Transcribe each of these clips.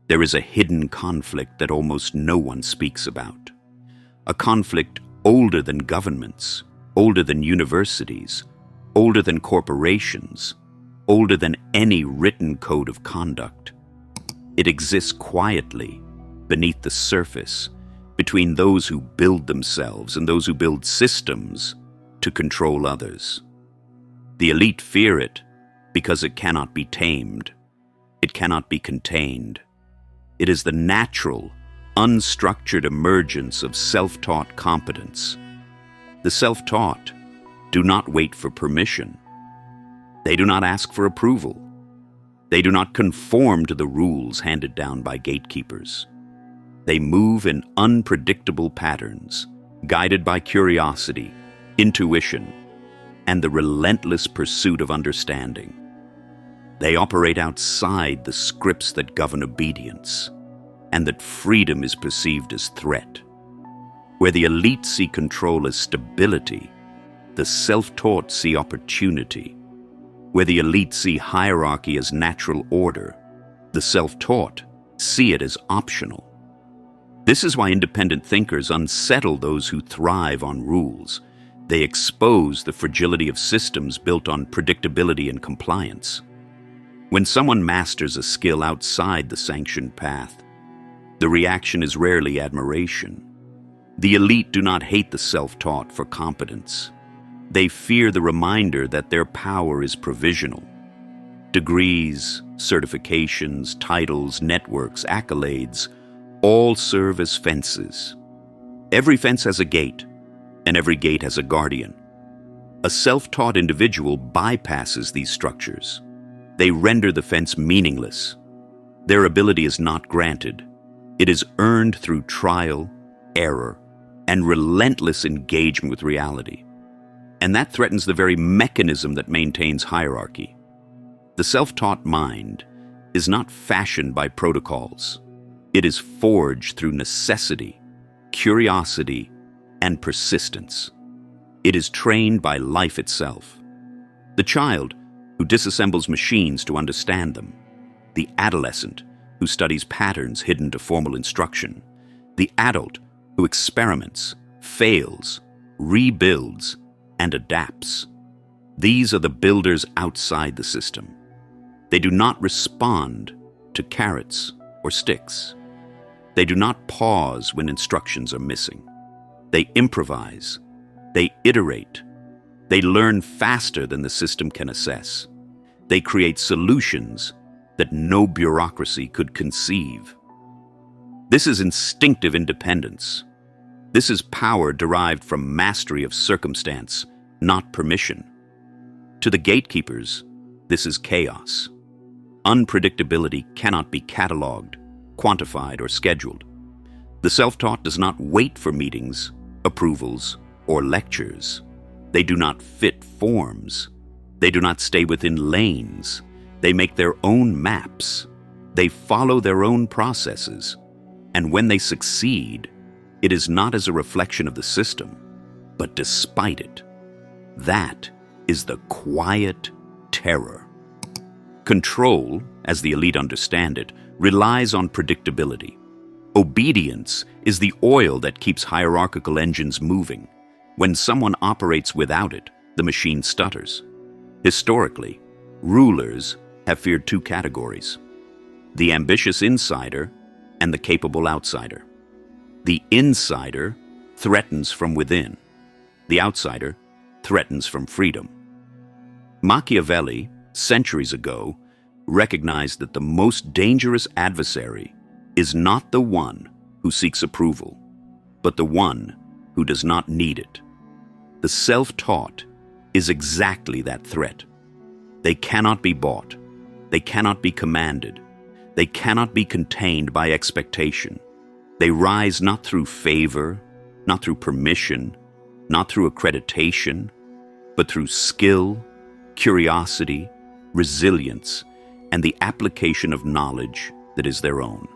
There is a hidden conflict that almost no one speaks about. A conflict older than governments, older than universities, older than corporations, older than any written code of conduct. It exists quietly, beneath the surface, between those who build themselves and those who build systems to control others. The elite fear it because it cannot be tamed. It cannot be contained. It is the natural, unstructured emergence of self-taught competence. The self-taught do not wait for permission. They do not ask for approval. They do not conform to the rules handed down by gatekeepers. They move in unpredictable patterns, guided by curiosity, intuition, and the relentless pursuit of understanding. They operate outside the scripts that govern obedience, and that freedom is perceived as threat. Where the elite see control as stability, the self-taught see opportunity. Where the elite see hierarchy as natural order, the self-taught see it as optional. This is why independent thinkers unsettle those who thrive on rules. They expose the fragility of systems built on predictability and compliance. When someone masters a skill outside the sanctioned path, the reaction is rarely admiration. The elite do not hate the self-taught for competence. They fear the reminder that their power is provisional. Degrees, certifications, titles, networks, accolades, all serve as fences. Every fence has a gate, and every gate has a guardian. A self-taught individual bypasses these structures. They render the fence meaningless. Their ability is not granted. It is earned through trial, error, and relentless engagement with reality. And that threatens the very mechanism that maintains hierarchy. The self-taught mind is not fashioned by protocols. It is forged through necessity, curiosity, and persistence. It is trained by life itself. The child who disassembles machines to understand them, the adolescent who studies patterns hidden to formal instruction, the adult who experiments, fails, rebuilds, and adapts. These are the builders outside the system. They do not respond to carrots or sticks. They do not pause when instructions are missing. They improvise. They iterate. They learn faster than the system can assess. They create solutions that no bureaucracy could conceive. This is instinctive independence. This is power derived from mastery of circumstance, not permission. To the gatekeepers, this is chaos. Unpredictability cannot be cataloged, quantified, or scheduled. The self-taught does not wait for meetings, approvals, or lectures. They do not fit forms. They do not stay within lanes. They make their own maps. They follow their own processes. And when they succeed, it is not as a reflection of the system, but despite it. That is the quiet terror. Control, as the elite understand it, relies on predictability. Obedience is the oil that keeps hierarchical engines moving. When someone operates without it, the machine stutters. Historically, rulers have feared two categories: the ambitious insider and the capable outsider. The insider threatens from within. The outsider threatens from freedom. Machiavelli, centuries ago, recognized that the most dangerous adversary is not the one who seeks approval, but the one who does not need it. The self-taught is exactly that threat. They cannot be bought. They cannot be commanded. They cannot be contained by expectation. They rise not through favor, not through permission, not through accreditation, but through skill, curiosity, resilience, and the application of knowledge that is their own.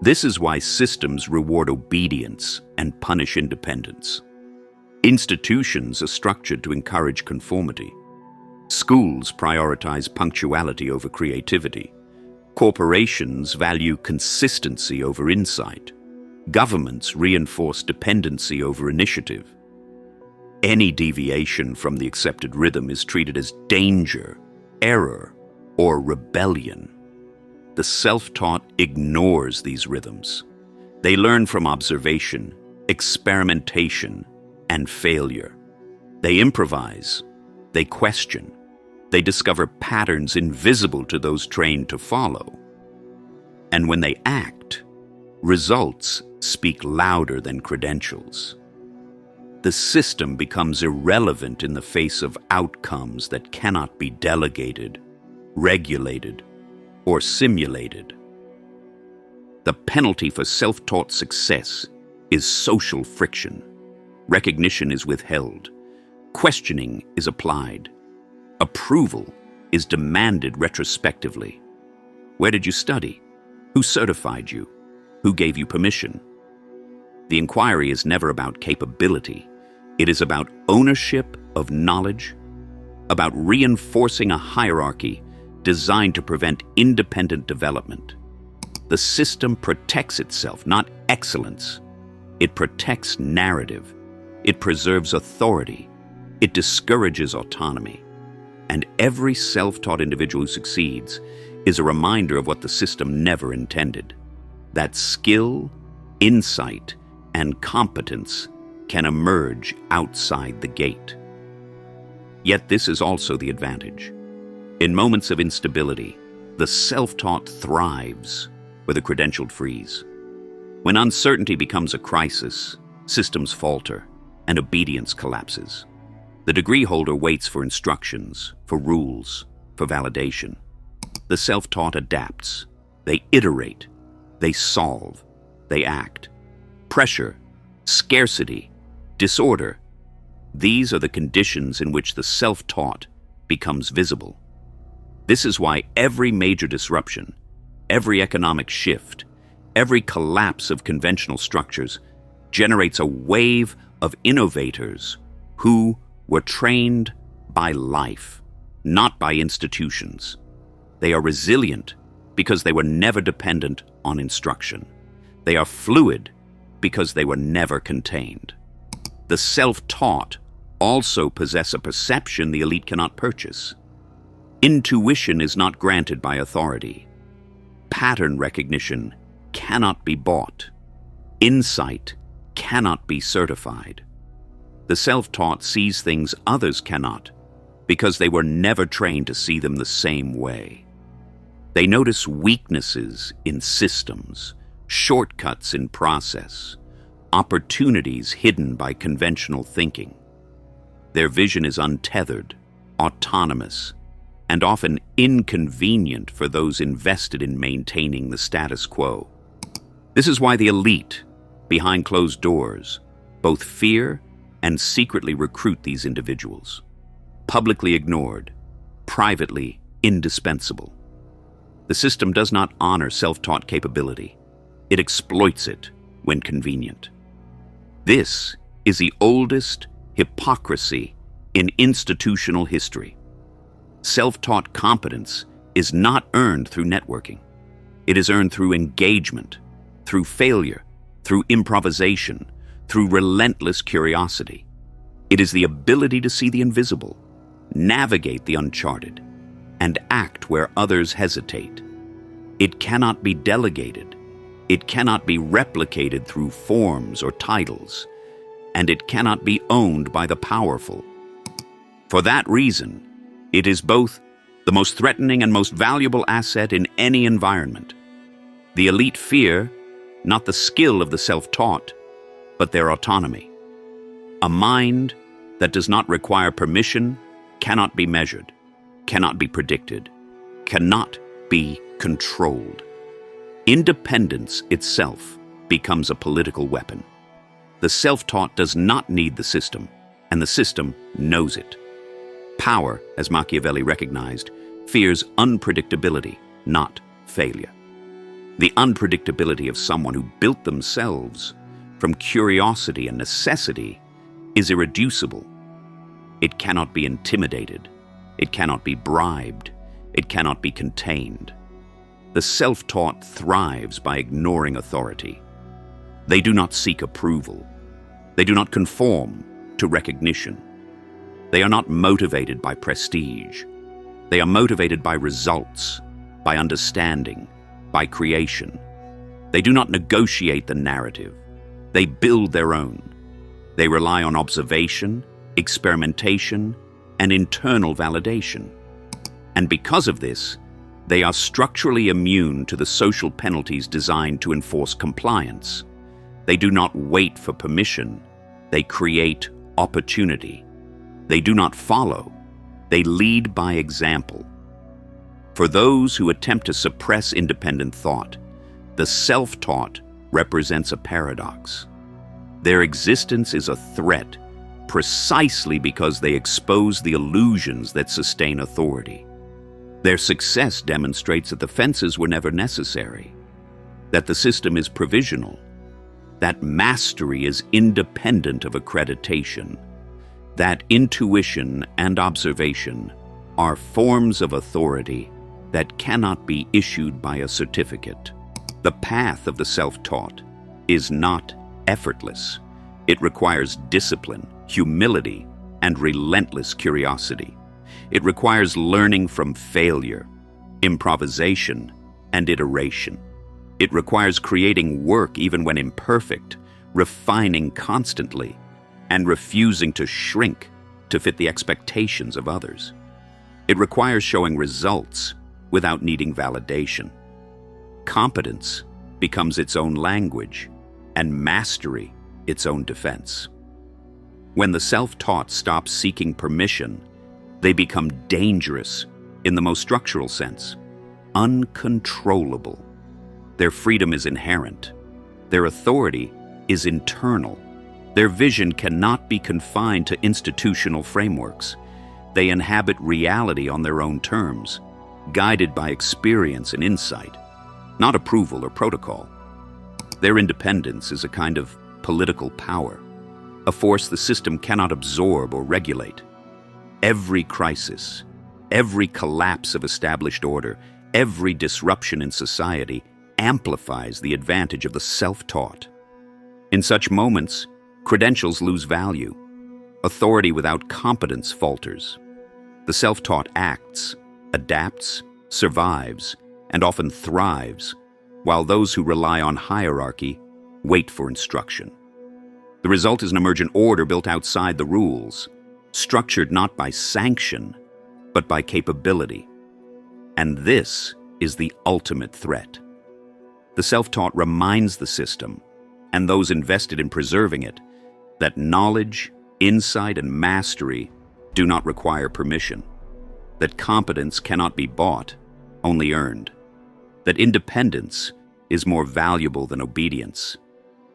This is why systems reward obedience and punish independence. Institutions are structured to encourage conformity. Schools prioritize punctuality over creativity. Corporations value consistency over insight. Governments reinforce dependency over initiative. Any deviation from the accepted rhythm is treated as danger, error, or rebellion. The self-taught ignores these rhythms. They learn from observation, experimentation, and failure. They improvise. They question. They discover patterns invisible to those trained to follow. And when they act, results speak louder than credentials. The system becomes irrelevant in the face of outcomes that cannot be delegated, regulated, or simulated. The penalty for self-taught success is social friction. Recognition is withheld. Questioning is applied. Approval is demanded retrospectively. Where did you study? Who certified you? Who gave you permission? The inquiry is never about capability. It is about ownership of knowledge, about reinforcing a hierarchy designed to prevent independent development. The system protects itself, not excellence. It protects narrative. It preserves authority. It discourages autonomy. And every self-taught individual who succeeds is a reminder of what the system never intended. That skill, insight, and competence can emerge outside the gate. Yet this is also the advantage. In moments of instability, the self-taught thrives where the credentialed freeze. When uncertainty becomes a crisis, systems falter and obedience collapses. The degree holder waits for instructions, for rules, for validation. The self-taught adapts. They iterate. They solve. They act. Pressure, scarcity, disorder. These are the conditions in which the self-taught becomes visible. This is why every major disruption, every economic shift, every collapse of conventional structures generates a wave of innovators who were trained by life, not by institutions. They are resilient because they were never dependent on instruction. They are fluid because they were never contained. The self-taught also possess a perception the elite cannot purchase. Intuition is not granted by authority. Pattern recognition cannot be bought. Insight cannot be certified. The self-taught sees things others cannot because they were never trained to see them the same way. They notice weaknesses in systems, shortcuts in process, opportunities hidden by conventional thinking. Their vision is untethered, autonomous, and often inconvenient for those invested in maintaining the status quo. This is why the elite, behind closed doors, both fear and secretly recruit these individuals. Publicly ignored, privately indispensable. The system does not honor self-taught capability. It exploits it when convenient. This is the oldest hypocrisy in institutional history. Self-taught competence is not earned through networking. It is earned through engagement, through failure, through improvisation, through relentless curiosity. It is the ability to see the invisible, navigate the uncharted, and act where others hesitate. It cannot be delegated. It cannot be replicated through forms or titles, and it cannot be owned by the powerful. For that reason, it is both the most threatening and most valuable asset in any environment. The elite fear not the skill of the self-taught, but their autonomy. A mind that does not require permission cannot be measured, cannot be predicted, cannot be controlled. Independence itself becomes a political weapon. The self-taught does not need the system, and the system knows it. Power, as Machiavelli recognized, fears unpredictability, not failure. The unpredictability of someone who built themselves from curiosity and necessity is irreducible. It cannot be intimidated. It cannot be bribed. It cannot be contained. The self-taught thrives by ignoring authority. They do not seek approval. They do not conform to recognition. They are not motivated by prestige. They are motivated by results, by understanding, by creation. They do not negotiate the narrative. They build their own. They rely on observation, experimentation, and internal validation. And because of this, they are structurally immune to the social penalties designed to enforce compliance. They do not wait for permission. They create opportunity. They do not follow. They lead by example. For those who attempt to suppress independent thought, the self-taught represents a paradox. Their existence is a threat precisely because they expose the illusions that sustain authority. Their success demonstrates that the fences were never necessary, that the system is provisional, that mastery is independent of accreditation, that intuition and observation are forms of authority that cannot be issued by a certificate. The path of the self-taught is not effortless. It requires discipline, humility, and relentless curiosity. It requires learning from failure, improvisation, and iteration. It requires creating work even when imperfect, refining constantly, and refusing to shrink to fit the expectations of others. It requires showing results without needing validation. Competence becomes its own language, and mastery its own defense. When the self-taught stop seeking permission, they become dangerous in the most structural sense, uncontrollable. Their freedom is inherent. Their authority is internal. Their vision cannot be confined to institutional frameworks. They inhabit reality on their own terms, guided by experience and insight, not approval or protocol. Their independence is a kind of political power, a force the system cannot absorb or regulate. Every crisis, every collapse of established order, every disruption in society amplifies the advantage of the self-taught. In such moments, credentials lose value. Authority without competence falters. The self-taught acts, adapts, survives, and often thrives, while those who rely on hierarchy wait for instruction. The result is an emergent order built outside the rules, structured not by sanction, but by capability. And this is the ultimate threat. The self-taught reminds the system, and those invested in preserving it, that knowledge, insight, and mastery do not require permission, that competence cannot be bought, only earned, that independence is more valuable than obedience,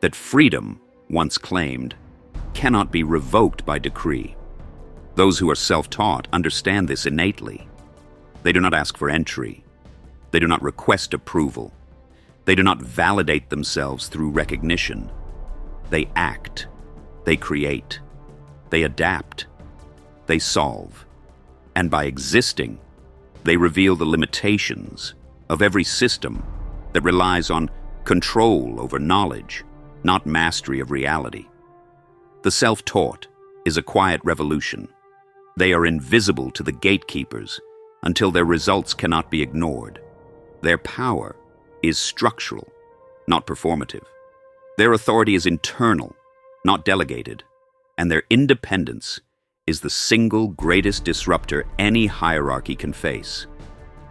that freedom, once claimed, cannot be revoked by decree. Those who are self-taught understand this innately. They do not ask for entry. They do not request approval. They do not validate themselves through recognition. They act. They create. They adapt. They solve. And by existing, they reveal the limitations of every system that relies on control over knowledge, not mastery of reality. The self-taught is a quiet revolution. They are invisible to the gatekeepers until their results cannot be ignored. Their power is structural, not performative. Their authority is internal, not delegated, and their independence is the single greatest disruptor any hierarchy can face.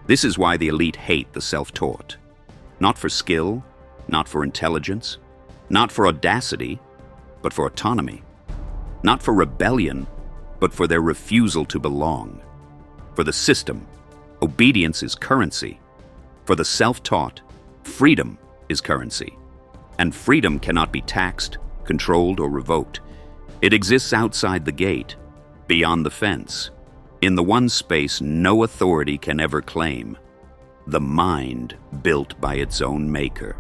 This is why the elite hate the self-taught. Not for skill, not for intelligence, not for audacity, but for autonomy. Not for rebellion, but for their refusal to belong. For the system, obedience is currency. For the self-taught, freedom is currency. And freedom cannot be taxed, controlled, or revoked. It exists outside the gate, beyond the fence, in the one space no authority can ever claim, the mind built by its own maker.